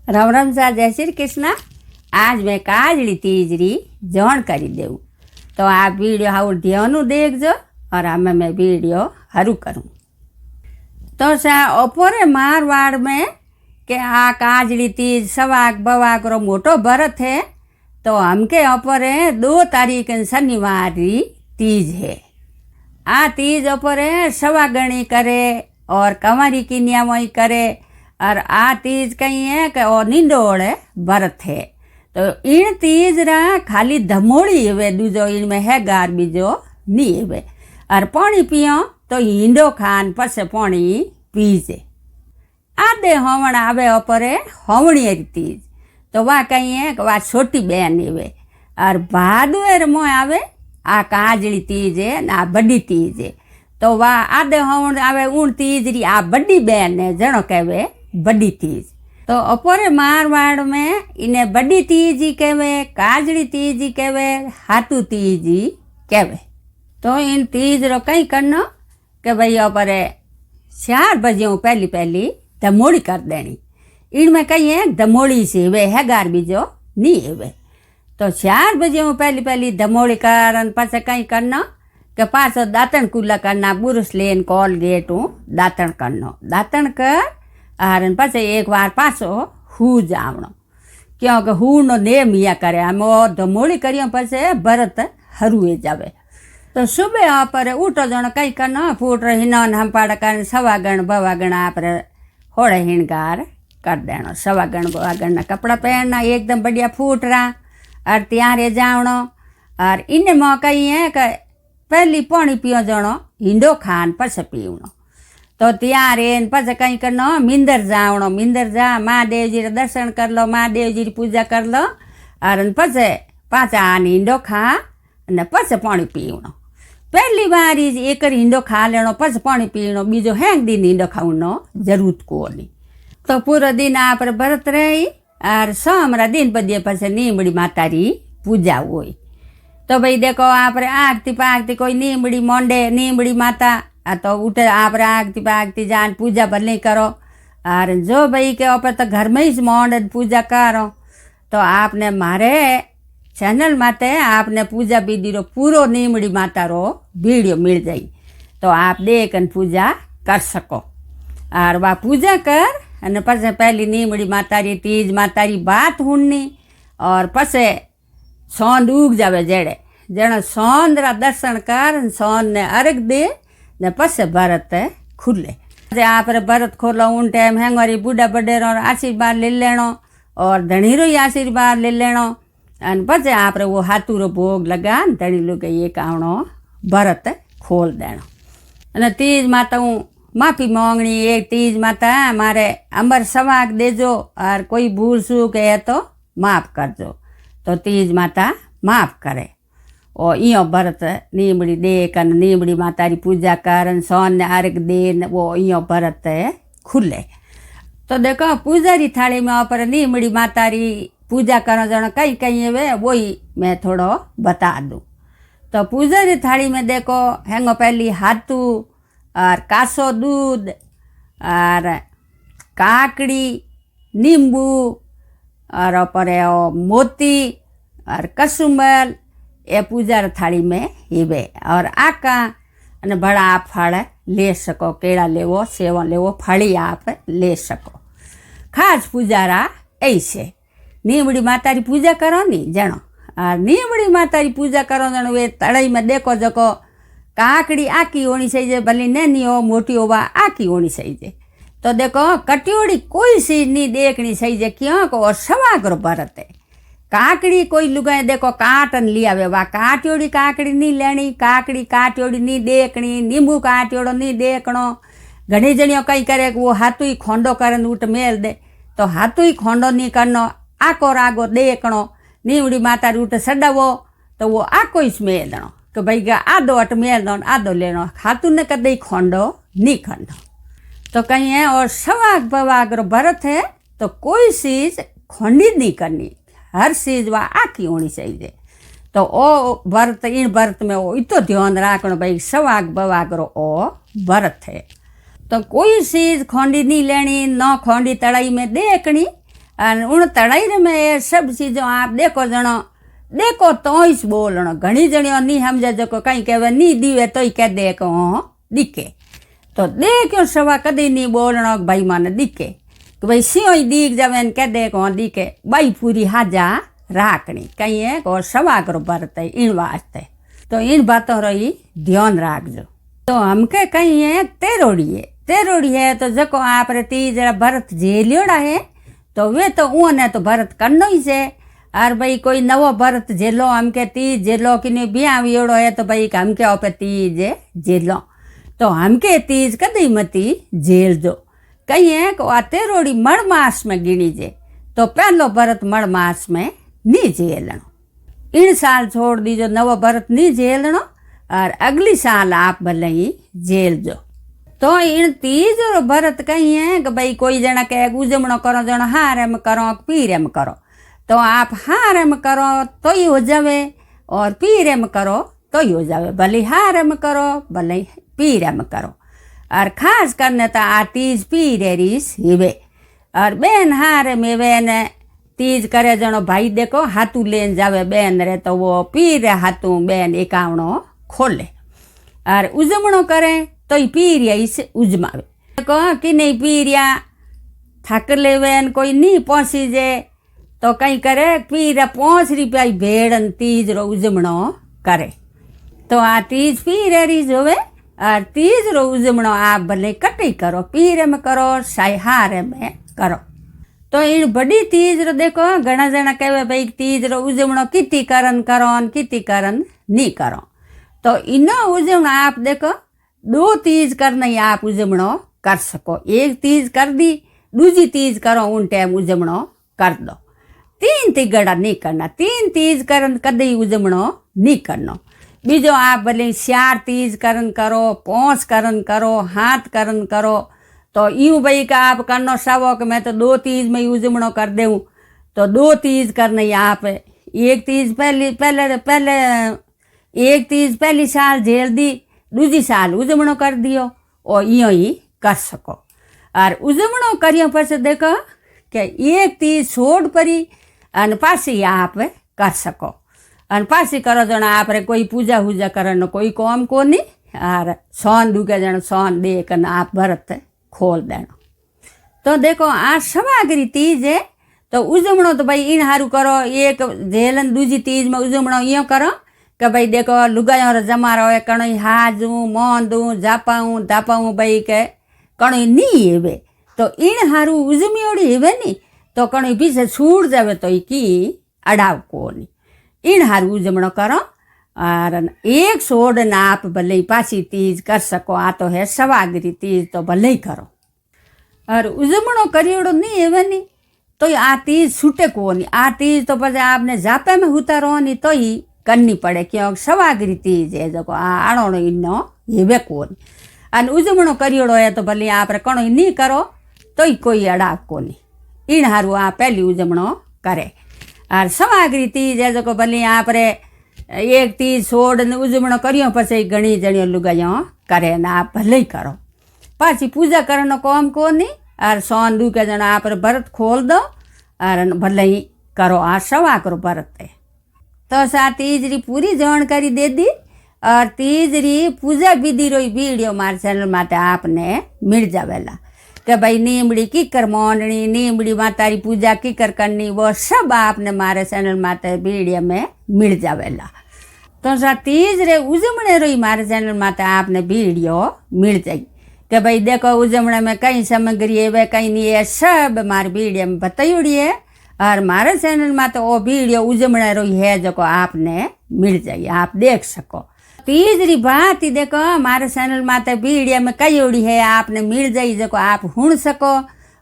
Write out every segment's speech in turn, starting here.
राम राम सा जय श्री कृष्ण। आज मैं काजड़ी तीजरी जण करी देव तो आ वीडियो हाउ ध्यान देखजो और आमे मैं वीडियो हरू करूँ। तो सा ओपोरे मारवाड़ में के आ काजड़ी तीज सवाग बवाग रो मोटो व्रत है। तो हमके ओपोरे 2 तारीख शनिवार री तीज है। आ तीज ओपोरे सवागणी करे और कंवारी की नियमोई करे और आ तीज कहीं है कि ओ निंडोड़े व्रत है। तो इन तीज रा खाली धमोड़ी हुए दूजो इनमें है गार बीजो नहीं हुए और पानी पियो तो हिंडो खान पस पानी पीजे। आधे होवण आवे ओपरे होवणी तीज तो वह कहीं है कि वह छोटी बहन हुए और भादुएर मोह आवे आ काजड़ी तीज है ना बड़ी तीज है। तो वह आधे होवण आवे ऊण तीज री आ बड़ी बहन ने जणो कहवे बड़ी तीज। तो अपोरे मारवाड़ में इन्हें बड़ी तीज ही कहवे, काजड़ी तीज ही कहवे, हाथू तीज ही कहवे। तो इन तीज रो कई करनो कि भाई अपोरे 4 बजे पहली पहली धमोड़ी कर देनी। इनमें कई है धमोड़ी से वे है गार बीजो नहीं हुए। तो 4 बजे पहली पहली धमोड़ी कर पास कई करनो कि पासो दातण कूला करना बुरुस लेन कोलगेट दातण करनो। दातण कर और पास एक बार पासो हू जावणो क्योंकि हू नो नेम या करे आम धमोड़ी करियो पास भरत हरुए जावे। तो सुबह पर उठो जण कई करनो फूट हिनन हंपाड़ कर सवागण बवागण आप होड़े हिणगार कर देनो। सवागण बवागण कपड़ा पहनना एकदम बढ़िया फूट रहा और त्यारे जावणो। और इन में कई है कि पहली पानी पियो जणो हिंडो खान पस पीवणो। तो त्यारे पस कई करनो मिंदर जावणो। मिंदर जा महादेव जी दर्शन कर लो, महादेव जी पूजा कर लो और पस पाचा हिंडो खा ने पस पानी पीवणो। पहली बार एक हिंडो खा लेनो पस पानी पीवणो, बीजो हेंग दिन हिंडो खावनो जरूरत को नहीं। तो पूरा दिन आप व्रत रही और सोमरा दिन बजे पस नीमड़ी माता री पूजा हुई। तो भाई देखो आप आगती पागती कोई नीमड़ी मोंडे नीमड़ी माता तो उठे आप आगती पागती जान पूजा भले करो और जो भाई के ऊपर तो घर में ही मोंड पूजा करो। तो आपने मारे चैनल माते आपने पूजा विधि रो पूरो नीमड़ी माता रो वीडियो मिल जाई तो आप देख पूजा कर सको। और वह पूजा कर और पसे पहली नीमड़ी माता री तीज माता री बात हुणनी और पसे सौंद उग जावे जेड़े जण सौंद रा दर्शन कर सौंद ने अर्घ दे ने पस व्रत खुले। आप व्रत खोलो उन टाइम हेंगवारी बूढ़ा बडेरो आशीर्वाद ले लेनो और धणी रो आशीर्वाद ले लेनो और पस आप वो हाथू रो भोग लगा धणी लोग ये कावणो व्रत खोल देनो। अने तीज माता माफी मांगनी एक तीज माता मारे अमर सवाग देजो और कोई भूल चूक है तो माफ करजो। तो तीज माता माफ करे और यो व्रत नीमड़ी दे कन नीमड़ी माता री पूजा कर सोन ने अर्घ दे वो यो व्रत खुले। तो देखो पूजा री थाली में ऊपर नीमड़ी माता री पूजा करो जन कई कई वे वही मैं थोड़ो बता दूँ। तो पूजा री थाली में देखो हैंगो पहली हाथू और कासो दूध और काकड़ी नींबू और ऊपर मोती और कसुम्बल ये पूजा थाली में हिवे और आका अने बड़ा आप फल ले सको, केड़ा लेवो सेव लेवो फली आप ले सको। खास पूजा रा ऐसे नीमड़ी माता री पूजा करो नी जनो और नीमड़ी माता री पूजा करो जनो वे तड़ई में देखो जको काकड़ी आकी होनी चाहिए भले नैनी हो मोटी हो आकी होनी चाहिए। तो देखो कटियोड़ी कोई चीज नहीं देखनी चाहिए क्यों को सवागरो व्रत है। काकड़ी कोई लुगाए देखो काटन लिया वे वा काटियोड़ी काकड़ी नहीं लेनी, काकड़ी काटियोड़ी नहीं देखनी, नींबू काटियोड़ो नहीं देखनो। घणी जणियों कई करे वो हाथू ही खोंडो करन उठ मेल दे तो हाथू ही खोंडो नहीं करनो आको रागो देखनो। नीमड़ी माता रूट सडावो तो वो आको ही स्मेल दो कि भाई आधो अट मेल दो आधो लेनो हाथू ने कदे खोंडो नहीं खंडो। तो कहीं है और सवाग बवाग रो व्रत है तो कोई चीज खोंडी नहीं करनी, हर चीज वह आखी होनी चाहिए। तो ओ व्रत इन व्रत में वो इतो ध्यान रखना भाई सवाग बवाग रो ओ व्रत है। तो कोई चीज खोंडी नहीं लेनी, न खोंडी तड़ाई में देखनी और उन तड़ाई में ये सब चीज़ों आप देखो जणो देखो तो ही बोलणो। घणी जणियों नहीं समझे जो कहीं कहे नहीं दीवे तो ही कह दे को दिखे तो देखो सवा कदी नहीं बोलणो भाई माने दिखे कि भाई सियो ही दीख जावे ने कह दे को दिखे बाई पूरी हाजा राखनी कहीं है को सवा करो बरते इन वास्ते। तो इन बातों रही ध्यान राखजो। तो हमके कहीं है तेरोड़ी है तो जको आप तीज भरत झेलियोड़ा है तो वे तो ऊने तो भरत करनो ही से। और भाई कोई नवो भरत झेलो हमके तीज झेलो कि नहीं ब्याह वियोड़ो है तो भाई हमके ओपे तीज झेलो तो हमके तीज कदी मती झेल दो। कहीं है को आ तेरोड़ी मण मास में गिनी जे तो पहलो भरत मण मास में नहीं झेलनो। इन साल छोड़ दीजो नवो भरत नहीं झेलनो और अगली साल आप भले ही झेल जो। तो इन तीज और भरत कहीं है कि भाई कोई जना कहे उजमणो करो जनो हारेम करो पीरेम करो तो आप हारेम करो तो ही हो जावे और पीरेम करो तो ही हो जावे। भले हारेम करो भले पीरेम करो और खास करने तो आ तीज पीरे रीस हिवे और बेन हारे में बेन तीज करे जनो भाई देखो हाथू लेन जावे बेन रे तो वो पीरे हाथू बेन एकावणो खोले और उजमणो करे तो ही पीरिया इसे उजमावे। देखो कि नहीं पीरिया थक लेवे कोई नहीं पहुंची जे तो कहीं करे पीरा 5 रुपया भेड़न तीज रो उजमणो करे। तो आ तीज पीरे रीज होवे और तीज रो उजमणो आप भले कटी करो पीरे में करो साई हारे में करो। तो इन बड़ी तीज रो देखो घना जना कहे भाई तीज रो उजमणो किती करन करो किती करन नहीं करो। तो इनो उजमणो आप देखो 2 तीज करना ही आप उजमणो कर सको। एक तीज कर दी दूजी तीज करो उन टाइम उजमणो कर दो। 3 तीगड़ा नहीं करना 3 तीज करन कदी उजमणो नहीं करनो। बीजो आप भले 4 तीज करन करो 5 करन करो हाथ करन करो तो यूं भाई का आप करनो सवो कि मैं तो 2 तीज में उजमणो कर देऊँ तो 2 तीज करना ही आप एक तीज पहले एक तीज पहली साल झेल दी दूजी साल उजमणो कर दियो और यो ही कर सको। और उजमणो करियो पर देखो कि एक तीज छोड़ परी अन पासी आप कर सको अन पासी करो जना आप कोई पूजा वूजा करनो कोई काम को नहीं और सोन दुके जन सोन दे कन आप भरत खोल देनो। तो देखो आ समागरी तीज है तो उजमणो तो भाई इन हारू करो एक झेलन दूजी तीज में उजमणो यो करो कि भाई देखो लुगायों रो जमारो है कणो हाजू मोंदू जापाऊँ दापाऊँ भाई के कणो नहीं हेवे तो इन हारू उजमियोड़ी हेवे नी तो कणो पीछे छूट जावे तो की अड़ाव को नहीं इन हारू उजमणो करो। और एक सोड ना आप भले पासी तीज कर सको आ तो है सवागरी तीज तो भले ही करो। और उजमणो करियोड़ो नहीं हेवे नी तो आ तीज छूटे को नहीं आ तीज तो पछे आपने जापे में उतारो नहीं तो ही करनी पड़े क्योंकि सवागरी तीज है जो आणोड़ो इनो हेवे कोनी अन उजमणो करियोड़ो है तो भले आप कणो नहीं करो तो ही कोई अड़ाव कोनी इन हारू आ पहली उजमणो करे। और सवागरी तीज है जो भले आप एक तीज छोड़ ने उजमणो करियो पछी घणी जणियों लुगायों करे ना आप भले ही करो पाछी पूजा करनो काम कोनी और सोन दू के जना आप भरत खोल दो और भले ही करो आ सवा करो भरत है। तो सा तीजरी पूरी जानकारी दे दी और तीजरी पूजा विधि रो वीडियो मारे चैनल माते आपने मिल जावेला कि भाई नीमड़ी कीकर मोननी नीमड़ी मातारी पूजा कीकर करनी वो सब आपने मारे चैनल माते वीडियो में मिल जावेला। तो सा तीजरे उजमणे रो मारे चैनल माते आपने वीडियो मिल जाए कि भाई देखो उजमणे में कई सामग्री है कई नहीं है सब मारे वीडियो में बताइयोड़ी है। और मारे चैनल में तो वो वीडियो उजमणे रो है जो आपने मिल जाए आप देख सको। तीसरी बात ही देखो हमारे चैनल में तो वीडियो में कई उड़ी है आपने मिल जाई जो आप सुन सको।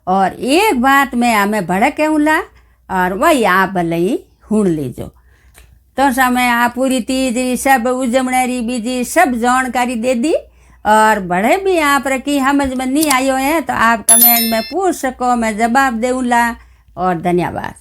और एक बात में हमें भड़के उला और वही आप भले ही सुन लीजो। तो समय आप पूरी तीसरी सब उजमणेरी बीजी सब जानकारी दे दी और बड़े भी आप रखी समझ में नहीं आयो है तो आप कमेंट में पूछ सको मैं जवाब दूँगा और धन्यवाद।